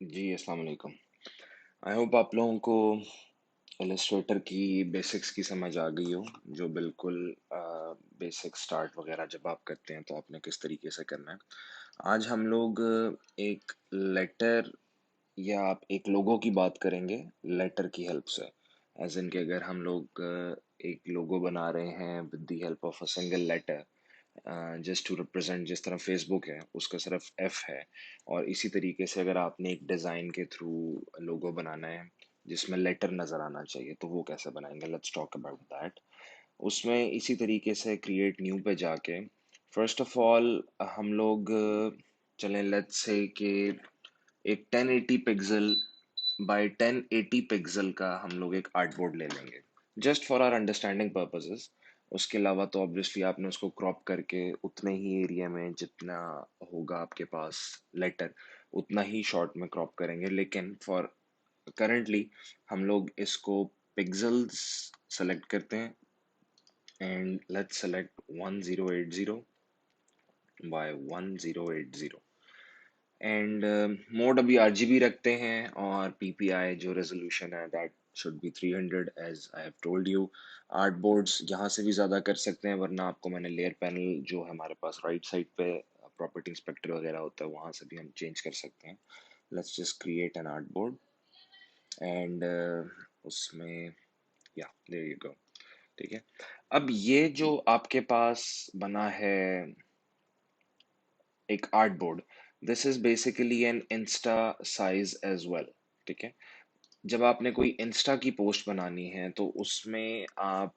जी, अस्सलाम वालेकुम। I hope आप लोगों को इलस्ट्रेटर की बेसिक्स की समझ आ गई हो, जो बिल्कुल बेसिक स्टार्ट वगैरह जब आप करते हैं तो आपने किस तरीके से करना है। आज हम लोग एक लेटर या आप एक लोगो की बात करेंगे लेटर की हेल्प से। एज इन कि अगर हम लोग एक लोगो बना रहे हैं with the help of a single letter, just to represent, जिस तरह फेसबुक है उसका सिर्फ एफ है, और इसी तरीके से अगर आपने एक डिज़ाइन के थ्रू लोगो बनाना है जिसमें लेटर नज़र आना चाहिए तो वो कैसे बनाएंगे। Let's talk about that. उसमें इसी तरीके से क्रिएट न्यू पे जाके फर्स्ट ऑफ ऑल हम लोग चलें, लेट्स से कि एक 1080 पिक्सल बाय 1080 पिक्सल का हम लोग एक आर्ट बोर्ड ले लेंगे, just for our understanding purposes. उसके अलावा तो ऑब्वियसली आपने उसको क्रॉप करके उतने ही एरिया में जितना होगा आपके पास लेटर, उतना ही शॉर्ट में क्रॉप करेंगे, लेकिन फॉर करंटली हम लोग इसको पिक्सल्स सेलेक्ट करते हैं and let's select 1080 by 1080 and mode अभी आरजीबी रखते हैं, और पीपीआई जो रेजोल्यूशन है that should be 300 as I have told you. Art boards यहाँ से भी ज़्यादा कर सकते हैं, वरना आपको मैंने लेयर पैनल जो है हमारे पास राइट साइड पे प्रॉपर्टी इंस्पेक्टर वगैरह होता है वहाँ से भी हम चेंज कर सकते हैं। Let's just create an art board and उसमें या देयर यू गो। ठीक है, अब ये जो आपके पास बना है एक art board, this is basically an insta size as well. ठीक है, जब आपने कोई इंस्टा की पोस्ट बनानी है तो उसमें आप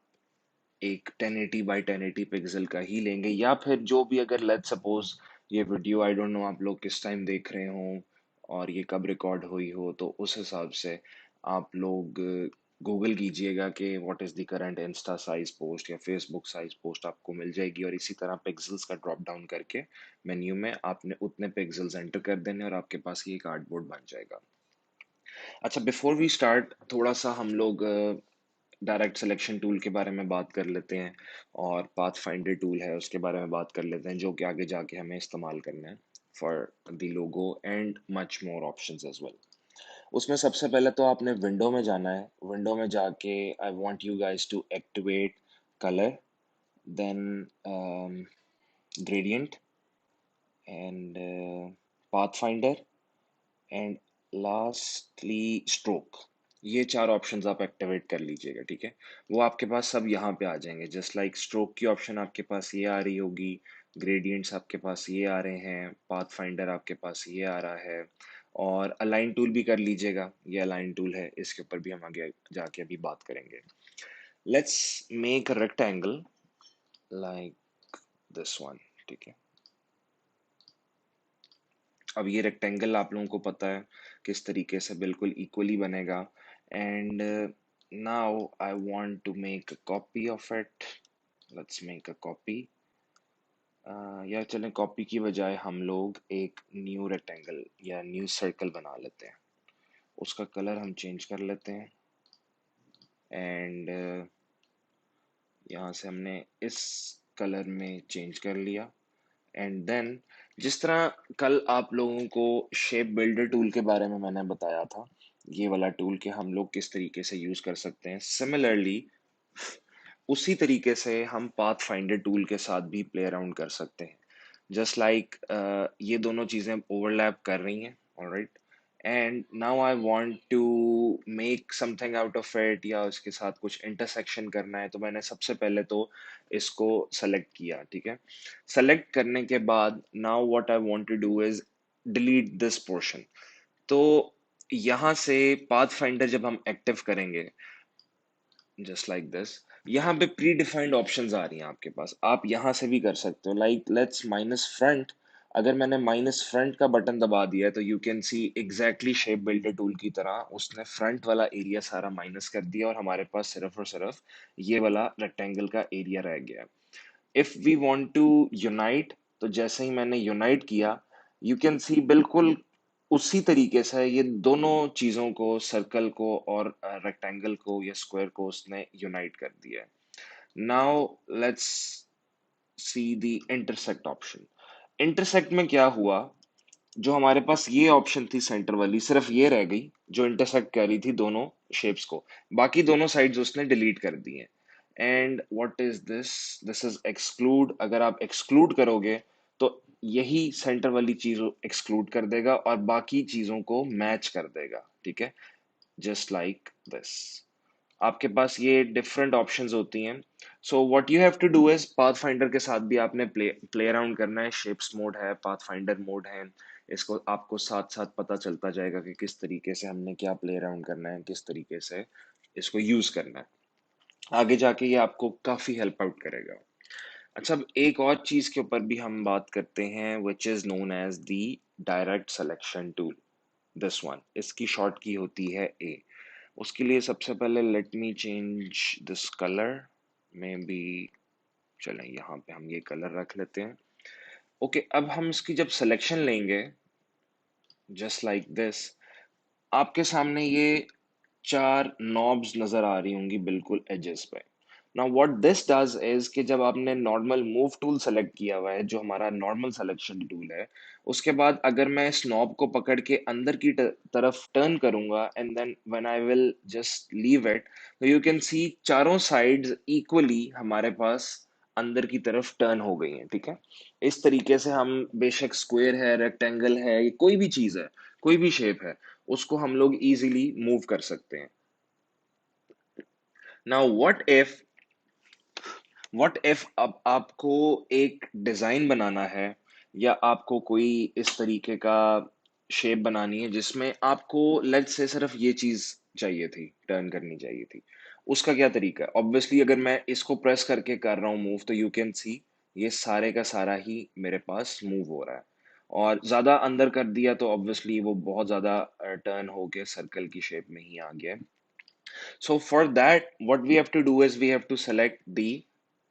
एक 1080 बाई 1080 पिक्सल का ही लेंगे, या फिर जो भी, अगर लेट्स सपोज ये वीडियो आई डोंट नो आप लोग किस टाइम देख रहे हो और ये कब रिकॉर्ड हुई हो, तो उस हिसाब से आप लोग गूगल कीजिएगा कि what is the current Insta size post या फेसबुक साइज पोस्ट, आपको मिल जाएगी। और इसी तरह पिक्सल्स का ड्रॉप डाउन करके मेन्यू में आपने उतने पिक्सल्स एंटर कर देने और आपके पास ये कार्डबोर्ड बन जाएगा। अच्छा, बिफोर वी स्टार्ट थोड़ा सा हम लोग डायरेक्ट सिलेक्शन टूल के बारे में बात कर लेते हैं, और पाथ फाइंडर टूल है उसके बारे में बात कर लेते हैं, जो कि आगे जाके हमें इस्तेमाल करना है for the logo and much more options as well. उसमें सबसे पहले तो आपने विंडो में जाना है। विंडो में जाके I want you guys to activate colour, then gradient and path finder and lastly stroke. ये चार ऑप्शंस आप एक्टिवेट कर लीजिएगा। ठीक है, वो आपके पास सब यहाँ पे आ जाएंगे। जस्ट लाइक स्ट्रोक की ऑप्शन आपके पास ये आ रही होगी, ग्रेडियंट्स आपके पास ये आ रहे हैं, पाथ फाइंडर आपके पास ये आ रहा है, और अलाइन टूल भी कर लीजिएगा। ये अलाइन टूल है, इसके ऊपर भी हम आगे जाके अभी बात करेंगे। Let's make a rectangle like this one. ठीक है, अब ये रेक्टेंगल आप लोगों को पता है किस तरीके से बिल्कुल इक्वली बनेगा, and now I want to make a copy of it. Let's make a copy, या चलें कॉपी की बजाय हम लोग एक न्यू रेक्टेंगल या न्यू सर्कल बना लेते हैं। उसका कलर हम चेंज कर लेते हैं, एंड यहाँ से हमने इस कलर में चेंज कर लिया। एंड देन जिस तरह कल आप लोगों को शेप बिल्डर टूल के बारे में मैंने बताया था, ये वाला टूल कि हम लोग किस तरीके से यूज कर सकते हैं, सिमिलरली उसी तरीके से हम पाथ फाइंडर टूल के साथ भी प्ले अराउंड कर सकते हैं। जस्ट लाइक ये दोनों चीजें ओवरलैप कर रही हैं, alright, and now I want to make something out of it, या उसके साथ कुछ इंटरसेक्शन करना है, तो मैंने सबसे पहले तो इसको सेलेक्ट किया। ठीक है, सेलेक्ट करने के बाद now what I want to do is delete this portion. तो यहाँ से पाथ फाइंडर जब हम एक्टिव करेंगे, जस्ट लाइक दिस, यहाँ पे प्री डिफाइंड ऑप्शंस आ रही हैं आपके पास, आप यहाँ से भी कर सकते हो। लाइक लेट्स माइनस फ्रंट, अगर मैंने माइनस फ्रंट का बटन दबा दिया है तो you can C exactly shape builder tool की तरह उसने फ्रंट वाला एरिया सारा माइनस कर दिया, और हमारे पास सिर्फ और सिर्फ ये वाला रेक्टेंगल का एरिया रह गया। If we want to unite, तो जैसे ही मैंने यूनाइट किया, यू कैन सी बिल्कुल उसी तरीके से ये दोनों चीजों को, सर्कल को और रेक्टेंगल को या स्क्वायर को उसने यूनाइट कर दिया है। Now let's see the intersect option. Intersect में क्या हुआ, जो हमारे पास ये ऑप्शन थी सेंटर वाली, सिर्फ ये रह गई जो इंटरसेक्ट कर रही थी दोनों शेप्स को। बाकी दोनों साइड्स उसने डिलीट कर दी हैं। And what is this? This is exclude. अगर आप एक्सक्लूड करोगे तो यही सेंटर वाली चीज एक्सक्लूड कर देगा और बाकी चीजों को मैच कर देगा, ठीक है, जस्ट लाइक दिस। आपके पास ये डिफरेंट ऑप्शंस होती हैं। So what you have to do is, path finder के साथ भी आपने प्ले प्ले अराउंड करना है। शेप्स मोड है, पाथ फाइंडर मोड है, इसको आपको साथ साथ पता चलता जाएगा कि किस तरीके से हमने क्या प्ले अराउंड करना है, किस तरीके से इसको यूज करना है। आगे जाके ये आपको काफी हेल्प आउट करेगा। अच्छा, अब एक और चीज के ऊपर भी हम बात करते हैं, which is known as the direct selection tool. This one, इसकी शॉर्ट की होती है ए। उसके लिए सबसे पहले let me change this colour में भी। चलें, यहाँ पे हम ये कलर रख लेते हैं। ओके, अब हम इसकी जब सिलेक्शन लेंगे, जस्ट लाइक दिस, आपके सामने ये चार नॉब्स नजर आ रही होंगी बिल्कुल एजेस पे। Now what this does is कि जब आपने नॉर्मल मूव टूल सेलेक्ट किया हुआ है, जो हमारा नॉर्मल सिलेक्शन टूल है, उसके बाद अगर मैं इस नॉब को पकड़ के अंदर की तरफ टर्न करूंगा and then when I will just leave it, तो यू कैन सी चारों साइड्स इक्वली हमारे पास अंदर की तरफ टर्न हो गई हैं, ठीक है। इस तरीके से हम, बेशक स्क्वायर है, रेक्टेंगल है, कोई भी चीज है, कोई भी शेप है, उसको हम लोग इजीली मूव कर सकते हैं। नाउ व्हाट इफ अब आपको एक डिजाइन बनाना है, या आपको कोई इस तरीके का शेप बनानी है जिसमें आपको लेट्स से सिर्फ ये चीज चाहिए थी, टर्न करनी चाहिए थी। उसका क्या तरीका है? ऑब्वियसली अगर मैं इसको प्रेस करके कर रहा हूँ मूव, तो यू कैन सी ये सारे का सारा ही मेरे पास मूव हो रहा है। और ज्यादा अंदर कर दिया तो ऑब्वियसली वो बहुत ज्यादा टर्न होके सर्कल की शेप में ही आ गया। So for that, what we have to do is we have to select the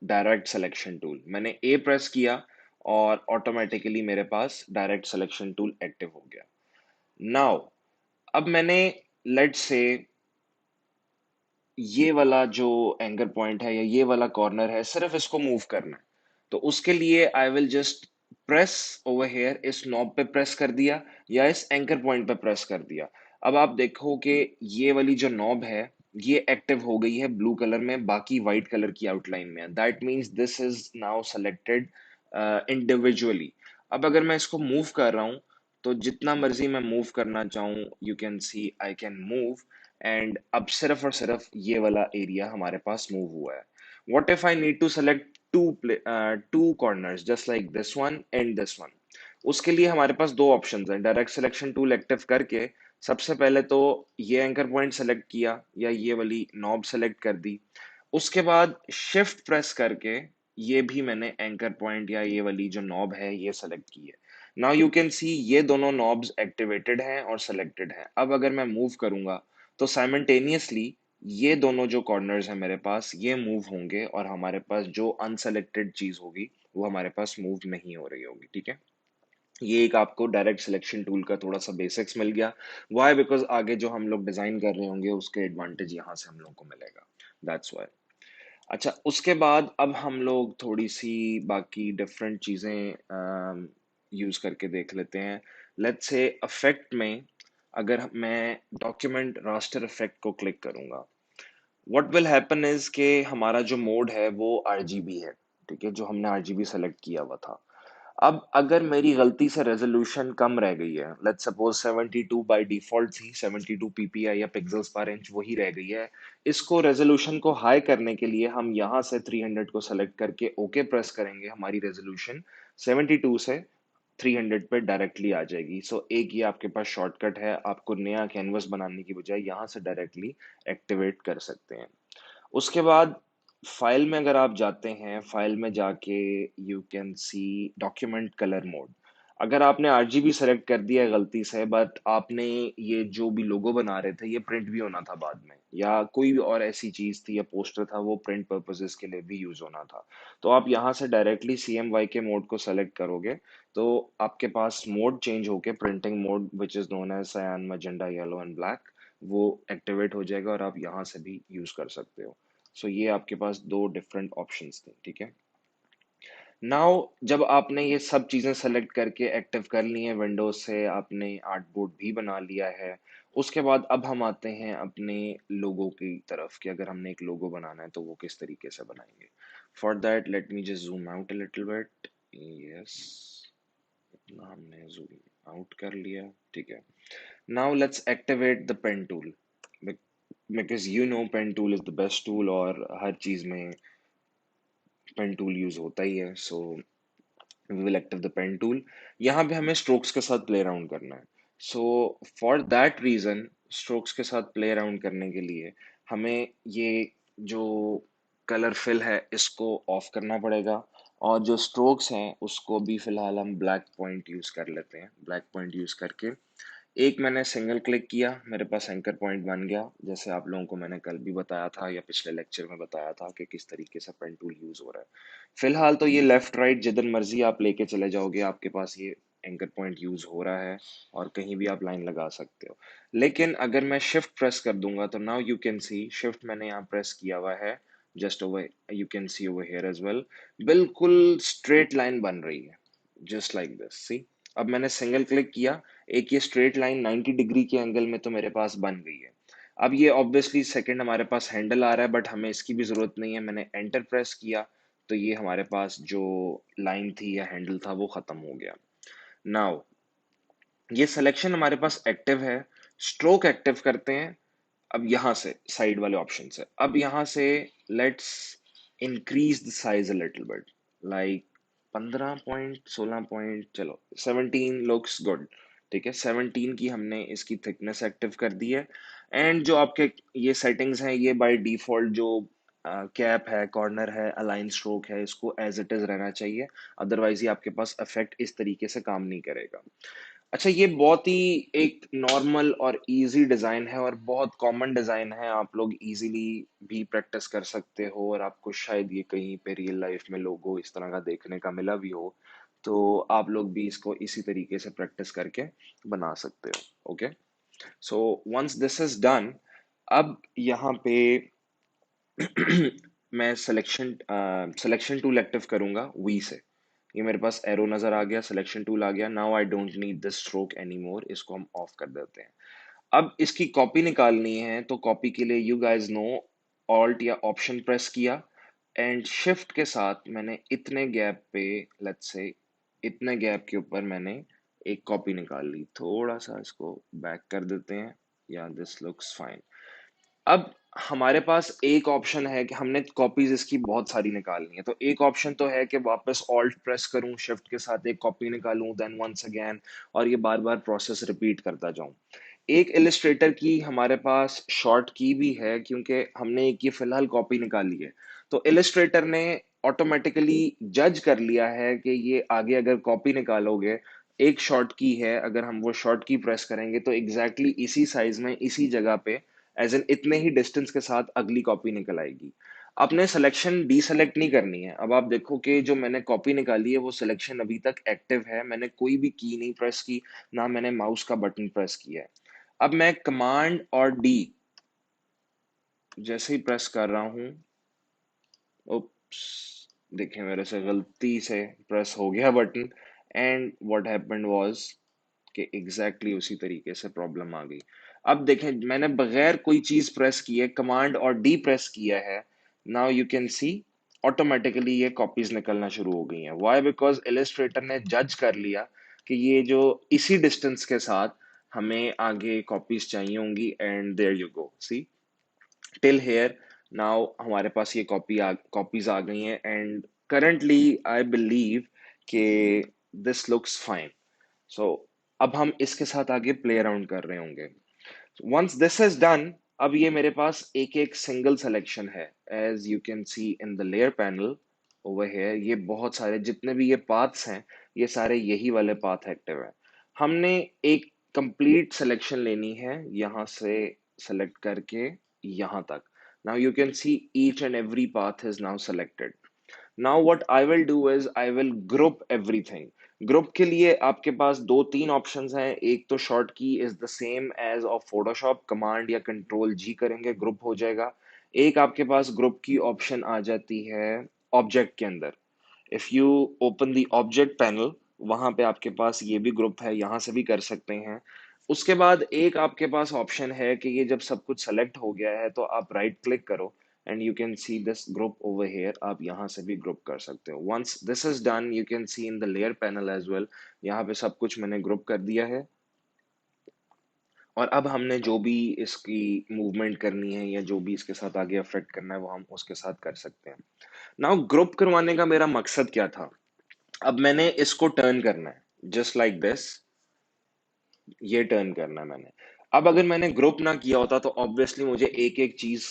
direct selection tool. मैंने A प्रेस किया और ऑटोमेटिकली मेरे पास डायरेक्ट सिलेक्शन टूल एक्टिव हो गया। नाउ अब मैंने, लेट्स से, ये वाला जो एंकर पॉइंट है या ये वाला कॉर्नर है, सिर्फ इसको मूव करना है। तो उसके लिए आई will just press over here, इस नॉब पे प्रेस कर दिया या इस एंकर पॉइंट पे प्रेस कर दिया। अब आप देखो कि ये वाली जो नॉब है, ये एक्टिव हो गई है ब्लू कलर में, बाकी व्हाइट कलर की आउटलाइन में है। That means this is now selected individually. अब अगर मैं इसको मूव कर रहा हूं, तो जितना मर्जी मैं मूव करना चाहूँ, you can C I can move. And अब सिर्फ और सिर्फ ये वाला एरिया हमारे पास मूव हुआ है। What if I need to select two corners just like this one and this one? उसके लिए हमारे पास दो ऑप्शंस हैं। डायरेक्ट सिलेक्शन टूल एक्टिव करके सबसे पहले तो ये एंकर पॉइंट सेलेक्ट किया या ये वाली नॉब सेलेक्ट कर दी। उसके बाद शिफ्ट प्रेस करके ये भी मैंने एंकर पॉइंट या ये वाली जो नॉब है ये सेलेक्ट की है। नाउ यू कैन सी ये दोनों नॉब्स एक्टिवेटेड हैं और सेलेक्टेड हैं। अब अगर मैं मूव करूंगा तो साइमल्टेनियसली ये दोनों जो कॉर्नर्स हैं मेरे पास, ये मूव होंगे और हमारे पास जो अनसेलेक्टेड चीज होगी वो हमारे पास मूव नहीं हो रही होगी, ठीक है। ये एक आपको डायरेक्ट सिलेक्शन टूल का थोड़ा सा बेसिक्स मिल गया। वाई? बिकॉज आगे जो हम लोग डिजाइन कर रहे होंगे उसके एडवांटेज यहाँ से हम लोग को मिलेगा। That's why. अच्छा, उसके बाद अब हम लोग थोड़ी सी बाकी डिफरेंट चीजें यूज करके देख लेते हैं। लेट्स से इफेक्ट में अगर मैं डॉक्यूमेंट रास्टर इफेक्ट को क्लिक करूंगा, व्हाट विल हैपन इज के हमारा जो मोड है वो आरजीबी है, ठीक है, जो हमने आरजीबी सेलेक्ट किया हुआ था। अब अगर मेरी गलती से रेजोल्यूशन कम रह गई है, लेट्स सपोज 72 बाय डिफॉल्ट थी, 72 पीपीआई या पिक्सेल्स पर इंच वही रह गई है, इसको रेजोल्यूशन को हाई करने के लिए हम यहाँ से 300 को सेलेक्ट करके ओके प्रेस करेंगे, हमारी रेजोल्यूशन 72 से 300 पे डायरेक्टली आ जाएगी। सो एक ये आपके पास शॉर्टकट है, आपको नया कैनवस बनाने की बजाय यहाँ से डायरेक्टली एक्टिवेट कर सकते हैं। उसके बाद फाइल में अगर आप जाते हैं, फाइल में जाके you can C document colour mode. अगर आपने आरजीबी सेलेक्ट कर दिया है गलती से, बट आपने ये जो भी लोगो बना रहे थे ये प्रिंट भी होना था बाद में, या कोई भी और ऐसी चीज थी या पोस्टर था वो प्रिंट पर्पसेस के लिए भी यूज होना था, तो आप यहाँ से डायरेक्टली CMYK के मोड को सेलेक्ट करोगे तो आपके पास मोड चेंज होके printing mode which is known as cyan magenta yellow and black, वो एक्टिवेट हो जाएगा और आप यहाँ से भी यूज कर सकते हो। सो ये आपके पास दो डिफरेंट ऑप्शंस थे, ठीक है। नाउ जब आपने ये सब चीजें सेलेक्ट करके एक्टिव कर ली हैं विंडोज से, आपने आर्ट बोर्ड भी बना लिया है। उसके बाद अब हम आते हैं अपने लोगो की तरफ कि अगर हमने एक लोगो बनाना है तो वो किस तरीके से बनाएंगे। For that let me just zoom out a little bit. Yes, इतना हमने जूम आउट कर लिया, ठीक है। Now let's activate the pen tool, because you know pen tool is the best tool और हर चीज में पेन टूल यूज होता ही है। सो we will active the pen tool। यहाँ पे हमें स्ट्रोक्स के साथ प्ले अराउंड करना है। So for that reason strokes के साथ प्ले अराउंड करने के लिए हमें ये जो कलर फिल है इसको ऑफ करना पड़ेगा, और जो स्ट्रोक्स हैं उसको भी फिलहाल हम ब्लैक पॉइंट यूज कर लेते हैं। ब्लैक पॉइंट यूज करके एक मैंने सिंगल क्लिक किया, मेरे पास एंकर पॉइंट बन गया, जैसे आप लोगों को मैंने कल भी बताया था या पिछले लेक्चर में बताया था कि किस तरीके से पेन टूल यूज हो रहा है। फिलहाल तो ये लेफ्ट राइट जिधर मर्जी आप लेके चले जाओगे आपके पास ये एंकर पॉइंट यूज हो रहा है, और कहीं भी आप लाइन लगा सकते हो। लेकिन अगर मैं शिफ्ट प्रेस कर दूंगा तो now you can see shift मैंने यहाँ प्रेस किया हुआ है, just over you can see over here as well, बिल्कुल स्ट्रेट लाइन बन रही है, जस्ट लाइक दिस सी। अब मैंने सिंगल क्लिक किया, एक ये स्ट्रेट लाइन 90 डिग्री के एंगल में तो मेरे पास बन गई है। अब ये ऑब्वियसली सेकंड हमारे पास हैंडल आ रहा है, बट हमें इसकी भी जरूरत नहीं है। मैंने एंटर प्रेस किया तो ये हमारे पास जो लाइन थी या हैंडल था वो खत्म हो गया। नाउ ये सिलेक्शन हमारे पास एक्टिव है। स्ट्रोक एक्टिव करते हैं अब यहाँ से साइड वाले ऑप्शन से। अब यहाँ से let's increase the size a little bit, like 15 point, 16 point, चलो 17 लुक्स गुड। ठीक है, 17 की हमने इसकी थिकनेस एक्टिव कर दी है। एंड जो आपके ये सेटिंग्स हैं ये बाय डिफॉल्ट जो कैप है, कॉर्नर है, अलाइन स्ट्रोक है, इसको एज इट इज रहना चाहिए। अदरवाइज ये आपके पास इफेक्ट इस तरीके से काम नहीं करेगा। अच्छा, ये बहुत ही एक नॉर्मल और इजी डिजाइन है और बहुत कॉमन डिजाइन है, आप लोग इजीली भी प्रैक्टिस कर सकते हो, और आपको शायद ये कहीं पे रियल लाइफ में लोगो इस तरह का देखने का मिला भी हो, तो आप लोग भी इसको इसी तरीके से प्रैक्टिस करके बना सकते हो। Okay, so once this is done, अब यहाँ पे मैं सिलेक्शन टूल एक्टिव करूंगा वी से। ये मेरे पास एरो नजर आ गया, सिलेक्शन टूल आ गया। Now I don't need this stroke any more, इसको हम ऑफ कर देते हैं। अब इसकी कॉपी निकालनी है तो कॉपी के लिए यू गाइज नो, ऑल्ट या ऑप्शन प्रेस किया एंड शिफ्ट के साथ मैंने इतने गैप पे, लेट्स से इतने गैप के ऊपर मैंने एक कॉपी निकाल ली। थोड़ा सा इसको बैक कर देते हैं, या दिस लुक्स फाइन। अब हमारे पास एक ऑप्शन है कि हमने कॉपीज इसकी बहुत सारी निकालनी है, तो एक ऑप्शन तो है कि वापस ऑल्ट प्रेस करूं, शिफ्ट के साथ एक कॉपी निकालूं, देन वंस अगेन, और ये बार बार प्रोसेस रिपीट करता जाऊं। एक इलिस्ट्रेटर की हमारे पास शॉर्ट की भी है, क्योंकि हमने एक ये फिलहाल कॉपी निकाली है, तो इलिस्ट्रेटर ने ऑटोमेटिकली जज कर लिया है कि ये आगे अगर कॉपी निकालोगे, एक शॉर्ट की है, अगर हम वो शॉर्ट की प्रेस करेंगे तो एग्जैक्टली exactly इसी साइज में इसी जगह पे एज एन इतने ही डिस्टेंस के साथ अगली कॉपी निकल आएगी। आपने सिलेक्शन डीसेलेक्ट नहीं करनी है। अब आप देखो कि जो मैंने कॉपी निकाली है वो सिलेक्शन अभी तक एक्टिव है, मैंने कोई भी की नहीं प्रेस की, ना मैंने माउस का बटन प्रेस किया है। अब मैं कमांड और डी जैसे ही प्रेस कर रहा हूं, उप्स, देखिए मेरे से गलती से प्रेस हो गया button, and what happened was कि एग्जैक्टली उसी तरीके से प्रॉब्लम आ गई। अब देखें, मैंने बगैर कोई चीज प्रेस किए कमांड और डी प्रेस किया है, now you can C automatically ये कॉपीज निकलना शुरू हो गई हैं। व्हाई? बिकॉज इलिस्ट्रेटर ने जज कर लिया कि ये जो इसी डिस्टेंस के साथ हमें आगे कॉपीज चाहिए होंगी, and there you go, see till here. Now हमारे पास ये कॉपीज आ गई हैं, एंड करंटली आई बिलीव कि दिस लुक्स फाइन। सो अब हम इसके साथ आगे प्ले अराउंड कर रहे होंगे। वंस दिस इज डन, अब ये मेरे पास एक एक सिंगल सिलेक्शन है, as you can see in the layer panel over here. ये बहुत सारे जितने भी ये पाथ्स हैं, ये सारे यही वाले पाथ एक्टिव है। हमने एक कंप्लीट सिलेक्शन लेनी है यहाँ से सेलेक्ट करके यहाँ तक। Now you can see each and every path is now selected. Now what I will do is I will group everything. Group के लिए आपके पास दो तीन ऑप्शंस हैं। एक तो short key is the same as of Photoshop, command या control G करेंगे ग्रुप हो जाएगा। एक आपके पास ग्रुप की ऑप्शन आ जाती है ऑब्जेक्ट के अंदर, if you open the object panel, वहां पे आपके पास ये भी ग्रुप है, यहां से भी कर सकते हैं। उसके बाद एक आपके पास ऑप्शन है कि ये जब सब कुछ सेलेक्ट हो गया है तो आप राइट क्लिक करो and you can see this group over here. आप यहाँ से भी ग्रुप कर सकते हो। Once this is done you can see in the layer panel as well. यहाँ पे सब कुछ मैंने ग्रुप कर दिया है। और अब हमने जो भी इसकी मूवमेंट करनी है या जो भी इसके साथ आगे अफेक्ट करना है वो हम उसके साथ कर सकते हैं। नाउ ग्रुप करवाने का मेरा मकसद क्या था? अब मैंने इसको टर्न करना है जस्ट लाइक दिस। ये टर्न करना है मैंने। अब अगर मैंने ग्रुप ना किया होता तो ऑब्वियसली मुझे एक एक चीज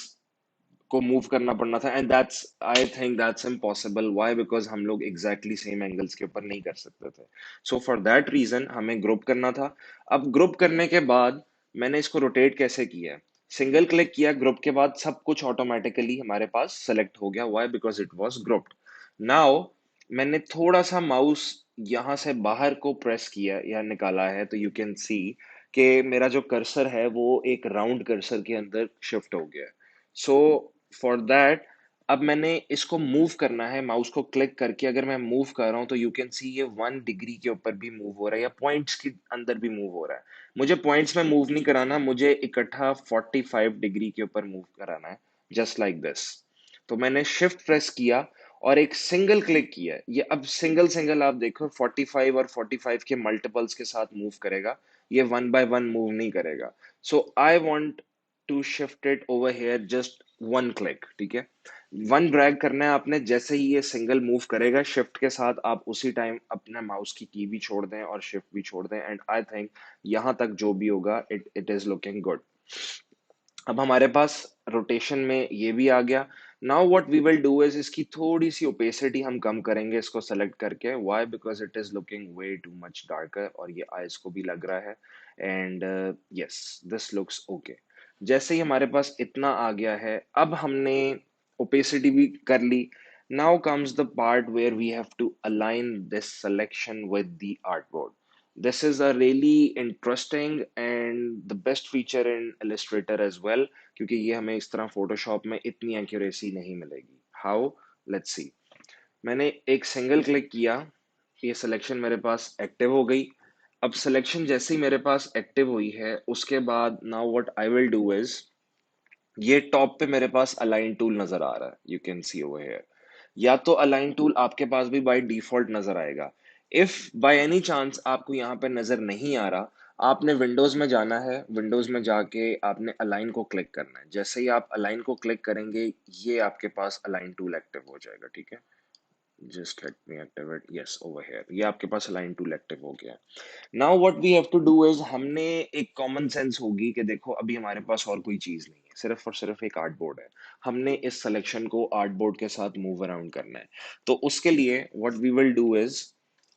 को मूव करना पड़ना था, and that's I think that's impossible. Why? Because हम लोग एग्जैक्टली सेम एंगल्स के ऊपर नहीं कर सकते थे। सो फॉर दैट रीजन हमें ग्रुप करना था। अब ग्रुप करने के बाद मैंने इसको रोटेट कैसे किया? सिंगल क्लिक किया ग्रुप के बाद, सब कुछ ऑटोमेटिकली हमारे पास सेलेक्ट हो गया। Why? Because it was grouped. Now मैंने थोड़ा सा माउस यहां से बाहर को प्रेस किया या निकाला है तो यू कैन सी कि मेरा जो कर्सर है वो एक राउंड कर्सर के अंदर शिफ्ट हो गया। सो फॉर दैट अब मैंने इसको मूव करना है माउस को क्लिक करके। अगर मैं मूव कर रहा हूं तो यू कैन सी ये 1 डिग्री के ऊपर भी मूव हो रहा है या पॉइंट्स के अंदर भी मूव हो रहा है। मुझे पॉइंट्स में मूव नहीं कराना, मुझे इकट्ठा 45 डिग्री के ऊपर मूव कराना है, जस्ट लाइक दिस। तो मैंने शिफ्ट प्रेस किया और एक सिंगल क्लिक किया। ये अब सिंगल सिंगल आप देखो 45 और 45 के मल्टीपल्स के साथ मूव करेगा, ये वन बाय वन मूव नहीं करेगा। So I want to shift it over here just one click. ठीक है, वन ड्रैग करना है आपने। जैसे ही ये सिंगल मूव करेगा शिफ्ट के साथ, आप उसी टाइम अपने माउस की भी छोड़ दें और शिफ्ट भी छोड़ दें, एंड आई थिंक यहां तक जो भी होगा it it is looking good. अब हमारे पास रोटेशन में ये भी आ गया। Now what we will do is इसकी थोड़ी सी ओपेसिटी हम कम करेंगे इसको सेलेक्ट करके। Why? Because it is looking way too much darker और ये आईज को भी लग रहा है। And yes, this looks okay. जैसे ही हमारे पास इतना आ गया है, अब हमने ओपेसिटी भी कर ली। Now comes the part where we have to align this selection with the artboard. This is a really interesting and the best feature in Illustrator as well, क्योंकि ये हमें इस तरह Photoshop में इतनी एक्यूरेसी नहीं मिलेगी। How? Let's see। मैंने एक सिंगल क्लिक किया, ये सिलेक्शन मेरे पास एक्टिव हो गई। अब सिलेक्शन जैसे ही मेरे पास एक्टिव हुई है उसके बाद now what I will do is, ये टॉप पे मेरे पास अलाइन टूल नजर आ रहा है, you can see over here. या तो अलाइन टूल आपके पास भी बाय डिफॉल्ट नजर आएगा। इफ बाय एनी चांस आपको यहाँ पे नजर नहीं आ रहा, आपने विंडोज में जाना है। विंडोज में जाके आपने अलाइन को क्लिक करना है। जैसे ही आप अलाइन को क्लिक करेंगे ये आपके पास अलाइन टूल एक्टिव हो जाएगा। ठीक है, just let me activate, yes over here, ये आपके पास अलाइन टूल एक्टिव हो गया। Now what we have to do is, हमने एक कॉमन सेंस होगी कि देखो अभी हमारे पास और कोई चीज नहीं है, सिर्फ और सिर्फ एक आर्टबोर्ड है। हमने इस सिलेक्शन को आर्टबोर्ड के साथ मूव अराउंड करना है। तो उसके लिए what we will do is,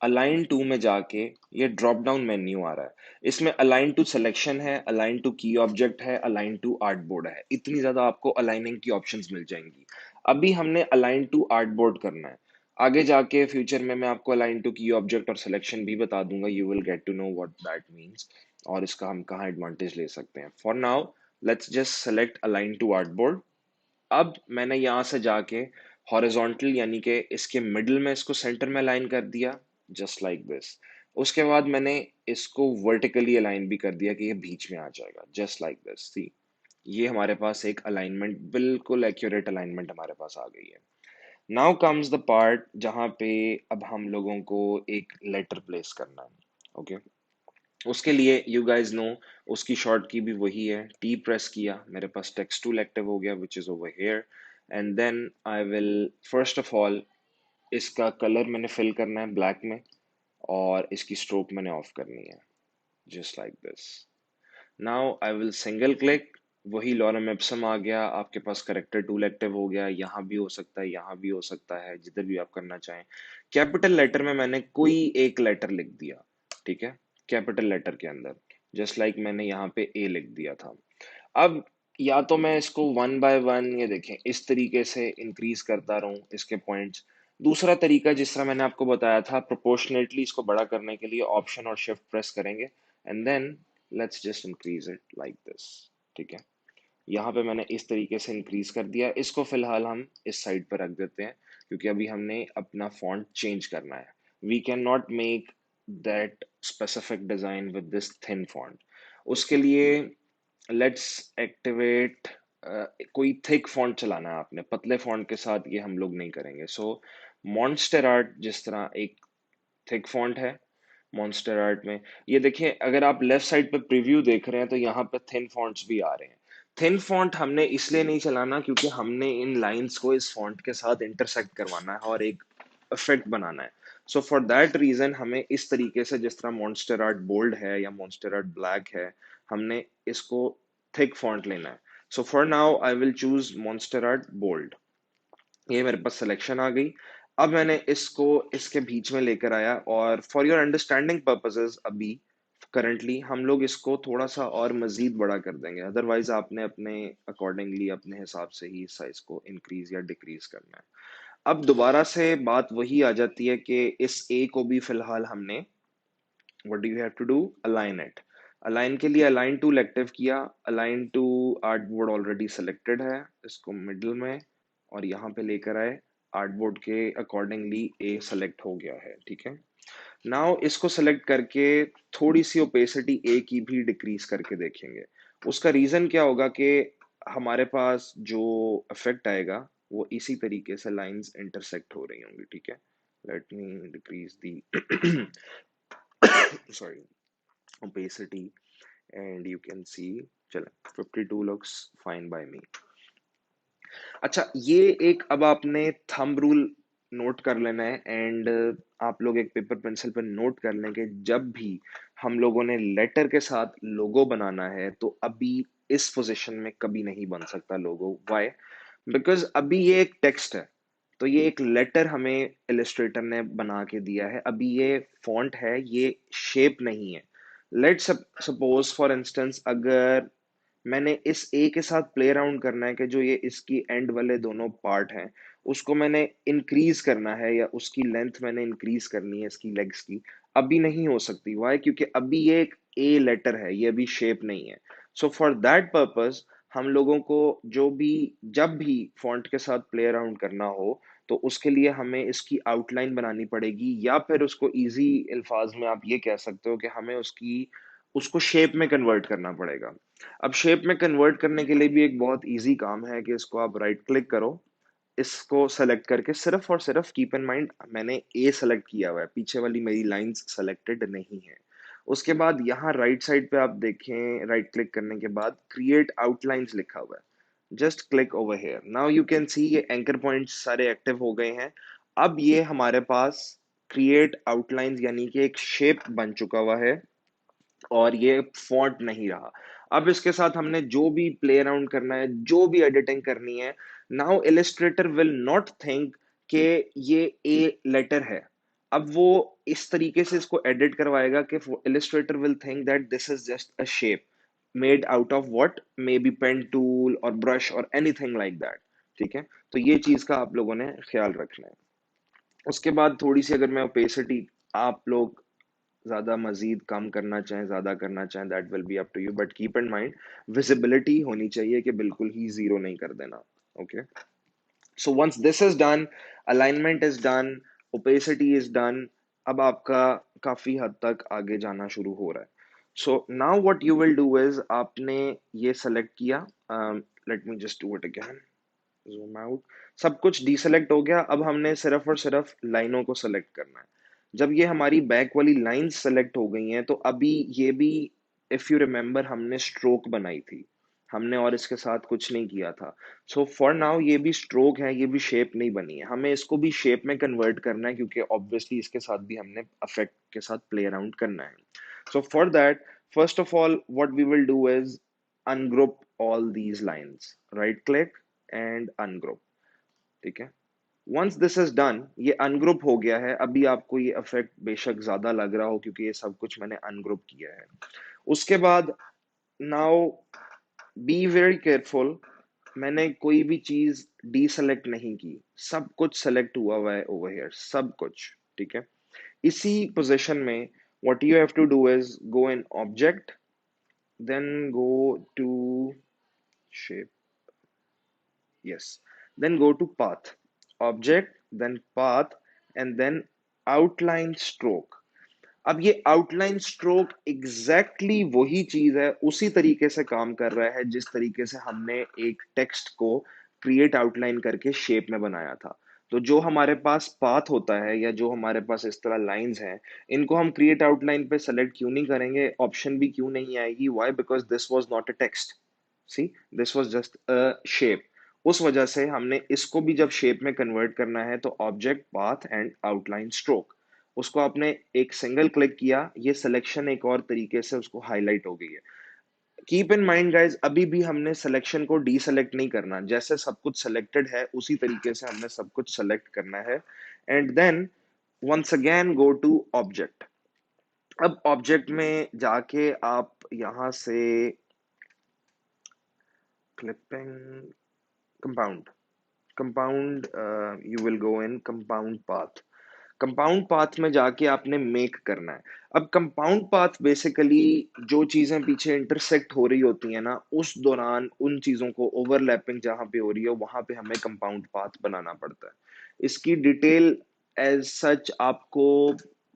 align to में जाके, ये ड्रॉप डाउन मेन्यू आ रहा है, इसमें अलाइन टू सिलेक्शन है, अलाइन टू की ऑब्जेक्ट है, अलाइन टू आर्टबोर्ड है। इतनी ज्यादा आपको अलाइनिंग की ऑप्शंस मिल जाएंगी। अभी हमने अलाइन टू आर्टबोर्ड करना है। आगे जाके फ्यूचर में मैं आपको अलाइन टू की ऑब्जेक्ट और सिलेक्शन भी बता दूंगा, you will get to know what that means और इसका हम कहाँ एडवांटेज ले सकते हैं। For now let's just select align to artboard. अब मैंने यहाँ से जाके हॉरिजॉन्टल यानी कि इसके मिडिल में इसको सेंटर में अलाइन कर दिया, जस्ट लाइक दिस। उसके बाद मैंने इसको वर्टिकली अलाइन भी कर दिया कि ये बीच में आ जाएगा, जस्ट लाइक दिस। सी, ये हमारे पास एक अलाइनमेंट, बिल्कुल एक्यूरेट अलाइनमेंट हमारे पास आ गई है। नाउ कम्स द पार्ट जहां पे अब हम लोगों को एक लेटर प्लेस करना है। ओके, उसके लिए यू गाइज नो उसकी शॉर्ट की भी वही है, टी प्रेस किया, मेरे पास टेक्स्ट टूल एक्टिव हो गया which is over here. And then I will first of all इसका कलर मैंने फिल करना है ब्लैक में और इसकी स्ट्रोक मैंने ऑफ करनी है, just like this. Now I will single click, वही लॉरम एप्सम आ गया, आपके पास करेक्टर टूल एक्टिव हो गया। यहाँ भी हो सकता है, यहाँ भी हो सकता है, जिधर भी आप करना चाहें। कैपिटल लेटर में मैंने कोई एक लेटर लिख दिया, ठीक है, कैपिटल लेटर के अंदर, जस्ट लाइक मैंने यहाँ पे ए लिख दिया था। अब या तो मैं इसको वन बाय वन, ये देखें, इस तरीके से इंक्रीज करता रहूं इसके पॉइंट्स। दूसरा तरीका जिस तरह मैंने आपको बताया था, प्रोपोर्शनेटली इसको बड़ा करने के लिए ऑप्शन और शिफ्ट प्रेस करेंगे and then let's just increase it like this. ठीक है, यहाँ पे मैंने इस तरीके से इंक्रीज कर दिया। इसको फिलहाल हम इस साइड पर रख देते हैं क्योंकि अभी हमने अपना फॉन्ट चेंज करना है. We can not make that specific design with this thin font. उसके लिए लेट्स एक्टिवेट, कोई थिक फॉन्ट चलाना है आपने, पतले फॉन्ट के साथ ये हम लोग नहीं करेंगे. सो मॉन्स्टर आर्ट जिस तरह एक थिक फॉन्ट है मॉन्स्टर आर्ट में, ये देखिए अगर आप लेफ्ट साइड पे प्रीव्यू देख रहे हैं तो यहाँ पे थिन फॉन्ट्स भी आ रहे हैं. थिन फॉन्ट हमने इसलिए नहीं चलाना क्योंकि हमने इन लाइंस को इस फॉन्ट के साथ इंटरसेक्ट करवाना है और एक इफेक्ट बनाना है. सो फॉर दैट रीजन हमें इस तरीके से, जिस तरह मॉन्स्टर आर्ट बोल्ड है या मॉन्स्टर आर्ट ब्लैक है, हमने इसको थिक फॉन्ट लेना है. So for now I will choose Montserrat bold. ये मेरे पास सिलेक्शन आ गई. अब मैंने इसको इसके बीच में लेकर आया और फॉर योर अंडरस्टैंडिंग पर्पसेस अभी करंटली हम लोग इसको थोड़ा सा और मजीद बड़ा कर देंगे. अदरवाइज आपने अपने अकॉर्डिंगली अपने हिसाब से ही साइज को इंक्रीज या डिक्रीज करना है. अब दोबारा से बात वही आ जाती है कि इस ए को भी फिलहाल हमने, what do you have to do, align it. Align के लिए अलाइन टू एक्टिव किया. Align to artboard already selected है, इसको मिडिल में और यहाँ पे लेकर आए. आर्टबोर्ड के अकॉर्डिंगली ए सेलेक्ट हो गया है. ठीक है. नाउ इसको सेलेक्ट करके थोड़ी सी ओपेसिटी ए की भी डिक्रीज करके देखेंगे. उसका रीजन क्या होगा कि हमारे पास जो इफेक्ट आएगा वो इसी तरीके से लाइंस इंटरसेक्ट हो रही होंगी. ठीक है. Let me decrease the sorry opacity and you can see, चले 52 looks fine by me. अच्छा, ये एक अब आपने थंब रूल नोट कर लेना है एंड आप लोग एक पेपर पेंसिल पर नोट कर लें कि जब भी हम लोगों ने लेटर के साथ लोगो बनाना है तो अभी इस पोजीशन में कभी नहीं बन सकता लोगो. व्हाई? बिकॉज अभी ये एक टेक्स्ट है, तो ये एक लेटर हमें इलस्ट्रेटर ने बना के दिया है. अभी ये फॉन्ट है, ये शेप नहीं है. लेट सपोज फॉर इंस्टेंस अगर मैंने इस ए के साथ प्ले अराउंड करना है कि जो ये इसकी एंड वाले दोनों पार्ट हैं उसको मैंने इंक्रीज करना है या उसकी लेंथ मैंने इंक्रीज करनी है इसकी लेग्स की, अभी नहीं हो सकती. वाई? क्योंकि अभी ये एक ए लेटर है, ये अभी शेप नहीं है. सो फॉर दैट पर्पस हम लोगों को जो भी, जब भी फॉन्ट के साथ प्ले अराउंड करना हो तो उसके लिए हमें इसकी आउटलाइन बनानी पड़ेगी, या फिर उसको इजी अल्फाज में आप ये कह सकते हो कि हमें उसकी उसको शेप में कन्वर्ट करना पड़ेगा. अब शेप में कन्वर्ट करने के लिए भी एक बहुत इजी काम है कि इसको आप राइट क्लिक करो, इसको सेलेक्ट करके सिर्फ और सिर्फ कीप इन माइंड मैंने ए सेलेक्ट किया हुआ है, पीछे वाली मेरी लाइंस सेलेक्टेड नहीं है. उसके बाद यहाँ राइट साइड पे आप देखें, राइट क्लिक करने के बाद क्रिएट आउटलाइंस लिखा हुआ है. Just click over here. Now you can see ये एंकर पॉइंट्स सारे एक्टिव हो गए हैं. अब ये हमारे पास क्रिएट आउटलाइंस यानी कि एक शेप बन चुका हुआ है और ये फॉन्ट नहीं रहा. अब इसके साथ हमने जो भी प्ले अराउंड करना है, जो भी एडिटिंग करनी है, now Illustrator will not think कि ये ए लेटर है. अब वो इस तरीके से इसको एडिट करवाएगा कि Illustrator will think that this is just a shape made out of what, may be pen tool और ब्रश और एनीथिंग लाइक दैट. ठीक है. तो ये चीज का आप लोगों ने ख्याल रखना है. उसके बाद थोड़ी सी अगर मैं ओपेसिटी, आप लोग ज्यादा मजीद कम करना चाहें, ज्यादा करना चाहें, that will be up to you, but keep in mind visibility होनी चाहिए कि बिल्कुल ही जीरो नहीं कर देना. Okay. So once this is done, alignment is done, opacity is done, अब आपका काफी हद तक आगे जाना शुरू हो रहा है. So now what you will do is, आपने ये सेलेक्ट किया. Late me just do it again. Zoom out. सब कुछ डीसेलेक्ट हो गया. अब हमने सिर्फ और सिर्फ लाइनों को सेलेक्ट करना है. जब ये हमारी बैक वाली लाइंस सेलेक्ट हो गई हैं तो अभी ये भी, इफ यू रिमेम्बर, हमने स्ट्रोक बनाई थी, हमने और इसके साथ कुछ नहीं किया था. सो फॉर नाउ ये भी स्ट्रोक है, ये भी शेप नहीं बनी है, हमें इसको भी शेप में कन्वर्ट करना है क्योंकि ऑब्वियसली इसके साथ भी हमने अफेक्ट के साथ प्ले अराउंड करना है. So for that, first of all what we will do is ungroup all these lines. Right click and ungroup. ठीक है. वंस दिस इज डन, ये अनग्रुप हो गया है. अभी आपको ये इफेक्ट बेशक ज्यादा लग रहा हो क्योंकि ये सब कुछ मैंने अनग्रुप किया है. उसके बाद नाउ बी वेरी केयरफुल, मैंने कोई भी चीज डीसेलेक्ट नहीं की, सब कुछ सेलेक्ट हुआ हुआ है ओवर हियर, सब कुछ. ठीक है. इसी पोजीशन में what you have to do is go in object, then go to shape. Yes. Then go to path. Object, then path, and then outline stroke. अब ये आउटलाइन स्ट्रोक एग्जैक्टली वही चीज है, उसी तरीके से काम कर रहा है जिस तरीके से हमने एक टेक्स्ट को क्रिएट आउटलाइन करके शेप में बनाया था। तो जो हमारे पास पाथ होता है या जो हमारे पास इस तरह लाइंस हैं, इनको हम क्रिएट आउटलाइन पे सेलेक्ट क्यों नहीं करेंगे, ऑप्शन भी क्यों नहीं आएगी, why, because this was not a text, see, this was just a shape. उस वजह से हमने इसको भी जब शेप में कन्वर्ट करना है तो object path and outline stroke, उसको आपने एक सिंगल क्लिक किया, ये सिलेक्शन एक और तरीके से उसको हाईलाइट हो गई है। कीप इन माइंड गाइज, अभी भी हमने सिलेक्शन को डीसेलेक्ट नहीं करना, जैसे सब कुछ सिलेक्टेड है उसी तरीके से हमने सब कुछ सेलेक्ट करना है। And then once again go to object. अब ऑब्जेक्ट में जाके आप यहां से clipping compound, compound, you will go in compound path. Compound path में जाके आपने मेक करना है। अब कंपाउंड पाथ बेसिकली जो चीजें पीछे इंटरसेक्ट हो रही होती है ना, उस दौरान उन चीजों को ओवरलैपिंग जहां पे हो रही है वहां पे हमें कंपाउंड पाथ बनाना पड़ता है। इसकी डिटेल एज सच आपको